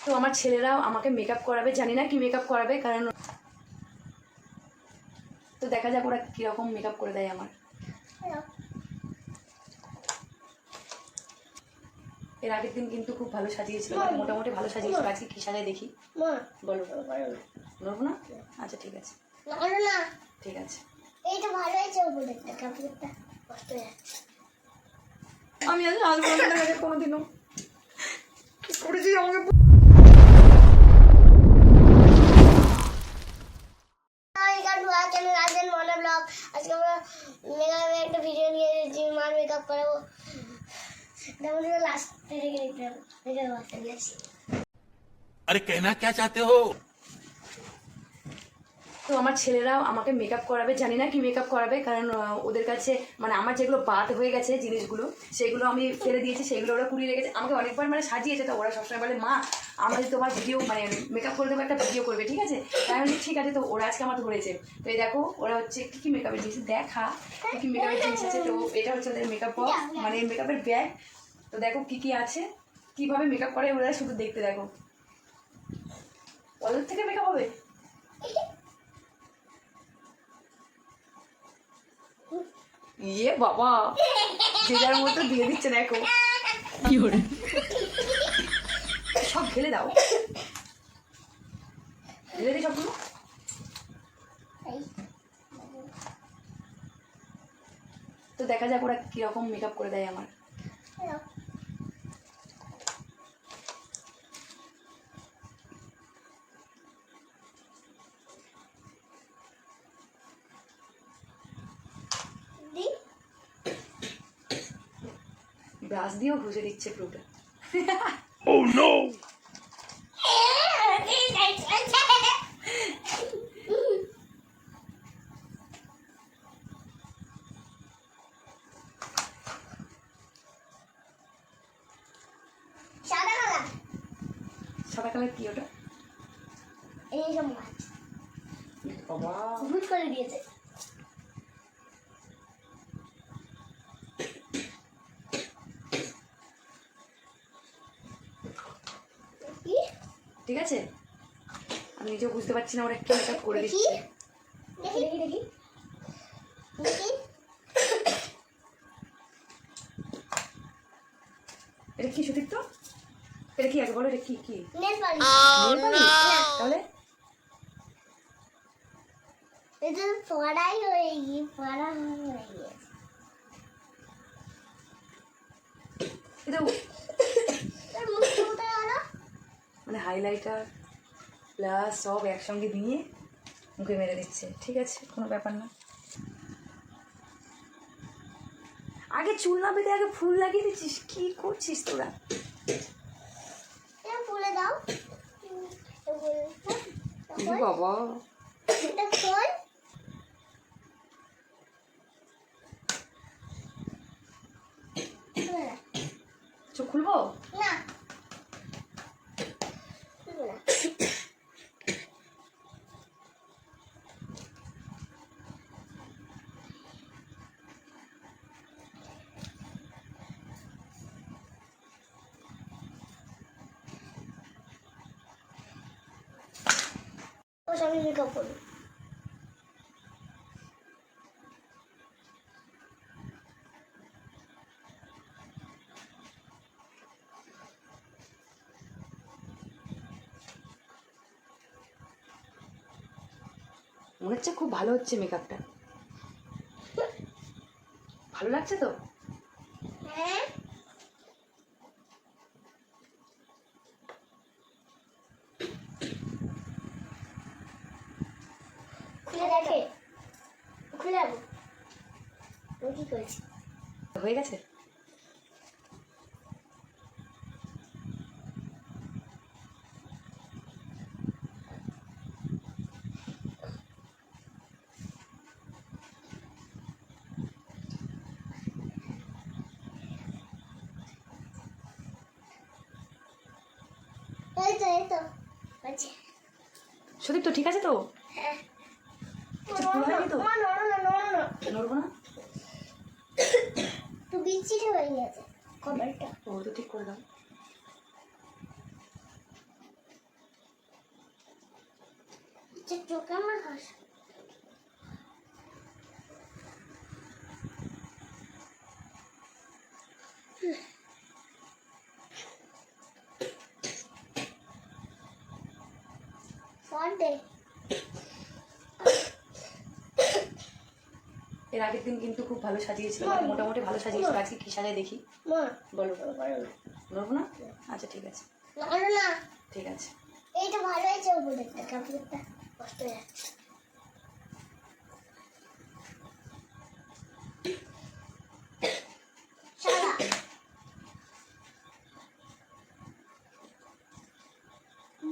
তো আমার ছেলেরাও আমাকে মেকআপ করাবে, জানি না কি মেকআপ করাবে, কারণ তো দেখা যাক ওরা কীরকম মেকআপ করে দেয় আমার। এর আগের দিন কিন্তু খুব ভালো সাজিয়েছিল, মোটামুটি ভালো সাজিয়েছিল। আজকে কি সাজায় দেখি, বলো। নড়বো না? আচ্ছা ঠিক আছে, ঠিক আছে। এইটা ভালো হয়েছে, কাপড়টা কষ্ট যাচ্ছে। আমি আজ আসবো না আগে কোনোদিনও করেছি আমাকে। আজকে আমরা মেকআপের একটা ভিডিও নিয়ে এসেছি, মার মেকআপ করাবো। লাস্টে রেখে দিতে হবে। अरे कहना क्या चाहते हो? তো আমার ছেলেরাও আমাকে মেকআপ করাবে, জানি না কি মেকআপ করাবে, কারণ ওদের কাছে মানে আমার যেগুলো বাদ হয়ে গেছে জিনিসগুলো, সেগুলো আমি ফেলে দিয়েছি, সেগুলো ওরা কুড়িয়ে রেখেছে। আমাকে অনেকবার মানে সাজিয়েছে, তো ওরা সবসময় বলে মা আমাদের তোমার ভিডিও মানে মেকআপ করে দেবো, একটা ভিডিও করবে, ঠিক আছে? তাই আমি ঠিক আছে। তো ওরা আজকে আমার ধরেছে। তো এই দেখো ওরা হচ্ছে কী কী মেকআপের জিনিস দেখা, কী কী মেকআপের জিনিস আছে। তো এটা হচ্ছে ওদের মেকআপ বক্স, মানে মেকআপের ব্যাগ। তো দেখো কী কী আছে, কীভাবে মেকআপ করে ওরা, শুধু দেখতে দেখো। ওদের থেকে মেকআপ হবে। ইয়ে বাবা, যে যার মতো দিয়ে দিচ্ছে দেখো। কি করে সব ঢেলে দাও, ঢেলে দিই সবগুলো। তো দেখা যাক ওরা কিরকম মেকআপ করে দেয় আমার। ব্রাশ দিয়েও ঘষে দিচ্ছে পুরোটা। Oh no! সাদা কালার কি ওটা? এই সব মাছ বাবা হলুদ করে দিয়েছে। ঠিক আছে, আমি নিজেও বুঝতে পারছি না ওরা কি মেকআপ করে দিচ্ছে। দেখি দেখি দেখি দেখি এটা কি সতীর্থ? এটা কি আগে বলো, এটা কি কি নেল পালিশ। তাহলে এটা পড়াই হয়ে গিয়ে পড়া হয়ে গিয়েছে। এটা মুখটা কোথায় হলো? মানে হাইলাইটার প্লাস সব একসঙ্গে দিয়ে মুখে মেরে দিচ্ছে। ঠিক আছে, কোনো ব্যাপার না। আগে চুল না বেঁধে আগে ফুল লাগিয়ে দিচ্ছিস, কি করছিস তোরা? ফুলে দাও বাবা, এটা ফুল চোখ খুলবো না। আমি মেকআপ করবো। মনে হচ্ছে খুব ভালো হচ্ছে মেকআপটা। ভালো লাগছে তো? হ্যাঁ খুলে দেখে, খুলে যাবো। কি করেছি হয়ে গেছে। এই তো আচ্ছা সদীপ তো ঠিক আছে তো? হ্যাঁ কিছু ভুল হয়নি তো? নড়বো না? তো বিচ্ছিরি হয়ে গেছে কপালটা। ও তো ঠিক করে দাও। চোখে আমার হাসি। Sunday. এর আগের দিন কিন্তু খুব ভালো সাজিয়েছিল, মানে মোটামুটি ভালো সাজিয়েছিল। আজকে কি সাজায় দেখি, মা বলো। বলো না। বলবো না? আচ্ছা ঠিক আছে, না না ঠিক আছে। এইটা ভালো হয়েছে, উপরেরটা কাপড়টা কষ্ট হয়ে যাচ্ছে। সাদা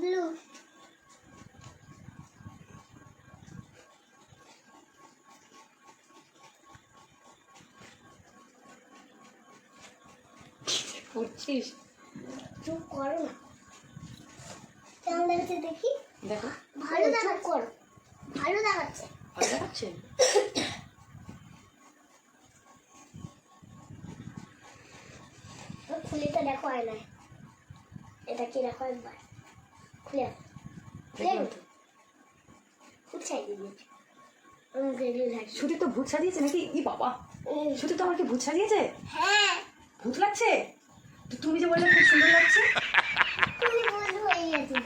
ব্লু বুঝছিস? চুপ করো না, কেমন দেখাচ্ছে দেখি। দেখো ভালো দেখাচ্ছে, করো ভালো দেখাচ্ছে। ভালো দেখাচ্ছে। খুলে তো দেখো আয়নায়, এটা কি দেখো একবার খুলে। দেখলাম তো। খুব সাইজে দিয়েছে আমাকে এগুলো লাগছে। শুধু তো ভূত সাজিয়েছে নাকি? ই বাবা, শুধু তো আমার কি ভূত সাজিয়েছে? হ্যাঁ ভূত লাগছে তো? তুমি যে বললে খুব সুন্দর লাগছে, তুমি বন্ধু হয়ে গেছে।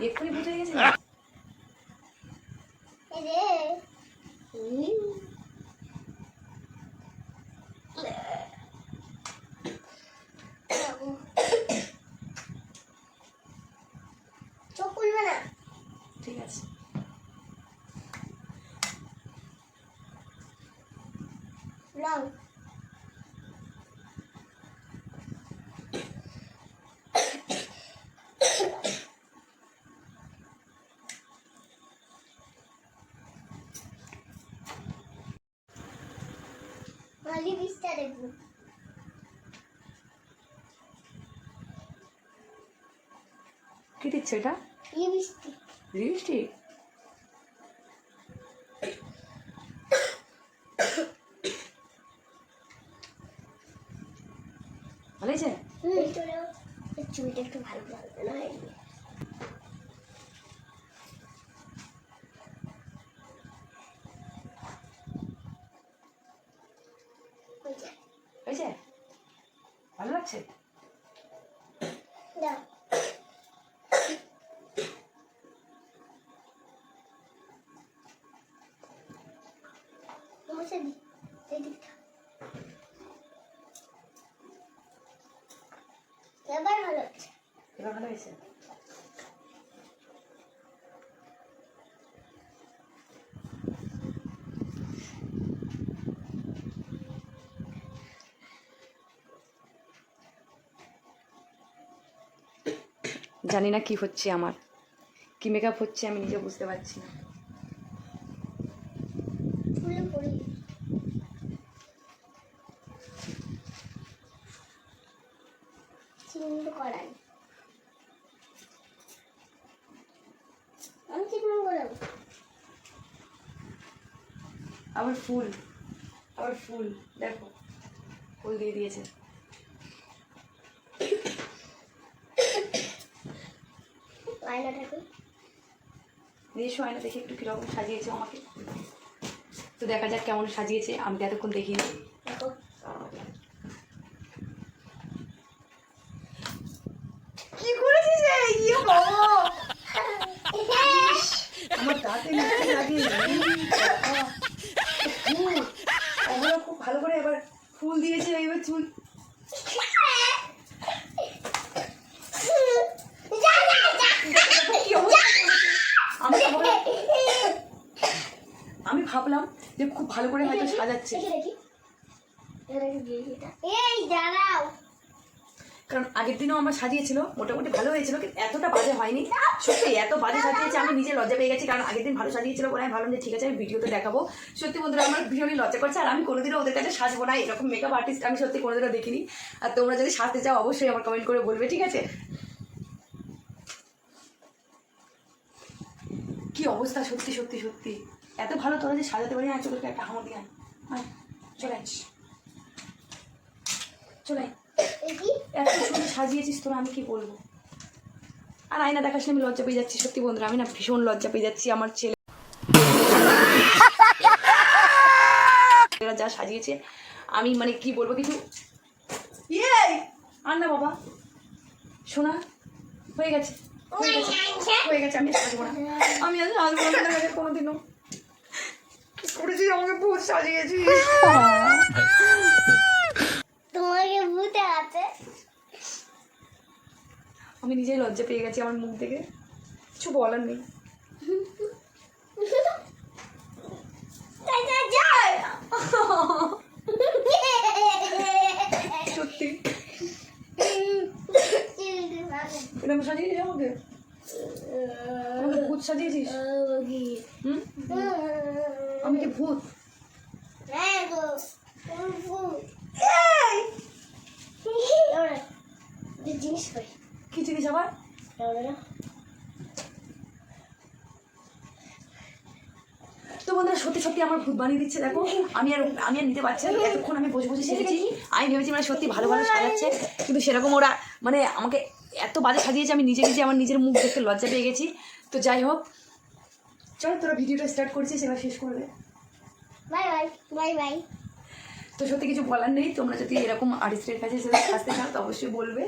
এক্ষুনি ভূত হয়ে গেছে। এই রে চোখ খুলবে না। ঠিক আছে, রং মালি বিস্তার দেখবো। কি দিচ্ছে এটা? Lipstick lipstick? ভালো হয়েছে? চুলটা একটু ভালো লাগবে না? হয়েছে? ভালো লাগছে? দাও মুছে দি এই দিকটা। এবার ভালো হচ্ছে। এবার ভালো হয়েছে? জানি না কি হচ্ছে আমার, কি মেকআপ হচ্ছে আমি নিজে বুঝতে পারছি না। ফুলে পড়ি চিহ্ন করাই। আমি চিহ্ন করাবো। আবার ফুল, আবার ফুল, দেখো ফুল দিয়ে দিয়েছে। আয়নাটাকে নিজস্ব আয়না দেখে একটু কীরকম সাজিয়েছে আমাকে, তো দেখা যাক কেমন সাজিয়েছে। আমি তো এতক্ষণ দেখিনি। দেখো কি করেছিস? ইয়ে বাবা, আমার দাঁতে নিচে লাগে। ফুল আমরা খুব ভালো করে এবার ফুল দিয়েছে, এবার চুল। কি অবস্থা করেছে? আমি ভাবলাম যে খুব ভালো করে হয়তো সাজাচ্ছে, দেখি এই দাঁড়াও। কারণ আগের দিনও আমার সাজিয়েছিল, মোটামুটি ভালো হয়েছিল, কিন্তু এতটা বাজে হয়নি। সত্যি এত বাজে সাজিয়েছে আমি নিজে লজ্জা পেয়ে গেছি। কারণ আগের দিন ভালো সাজিয়েছিল বলে আমি ভাবলাম যে ঠিক আছে আমি ভিডিওতে দেখাবো। সত্যি বন্ধুরা আমার ভীষণই লজ্জা করছে, আর আমি কোনোদিনও ওদের কাছে সাজবো না। এরকম মেকআপ আর্টিস্ট আমি সত্যি কোনোদিনও দেখিনি। আর তোমরা যদি সাজতে চাও অবশ্যই আমার কমেন্ট করে বলবে, ঠিক আছে? কি অবস্থা, সত্যি সত্যি সত্যি এত ভালো তোরা যে সাজাতে পারি না। চোখে একটা হামো দিয়ে চলে চলে, এত সুন্দর সাজিয়েছিস তোরা, আমি কি বলবো। আর আয়না দেখাস আমি লজ্জা পেয়ে যাচ্ছি সত্যি বন্ধুরা, আমি না ভীষণ লজ্জা পেয়ে যাচ্ছি। আমার ছেলেরা যা সাজিয়েছে আমি মানে কি বলবো কিছু। আর না বাবা শোনা হয়ে গেছে হয়ে গেছে, আমি আসবো না, আমি আজ আসবো না তোদের কাছে কোনোদিনও। করেছিস আমাকে ভূত সাজিয়েছিস। তোমাকে ভূতে আছে। আমি নিজেই লজ্জা পেয়ে গেছি আমার মুখ থেকে, কিছু বলার নেই। সত্যি এরকম সাজিয়েছিস আমাকে, আমাকে ভূত সাজিয়েছিস। হুম আমি কি ভূত? জিনিস করি কি জিনিস আবার? তো বন্ধুরা সত্যি সত্যি আমার ভূত বানিয়ে দিচ্ছে দেখো। আমি আর নিতে পারছি না, এতক্ষণ আমি বসে বসে সেরেছি। আমি ভেবেছি মানে সত্যি ভালো ভালো সাজাচ্ছে, কিন্তু সেরকম ওরা মানে আমাকে এত বাজে সাজিয়েছে আমি নিজে নিজে আমার নিজের মুখ দেখতে লজ্জা পেয়ে গেছি। তো যাই হোক চল তোরা ভিডিওটা স্টার্ট করছিস, এবার শেষ করবে। Bye bye bye bye. তো সত্যি কিছু বলার নেই, তোমরা যদি এরকম আর্টিস্টের কাছে আসতে চাও তো অবশ্যই বলবে।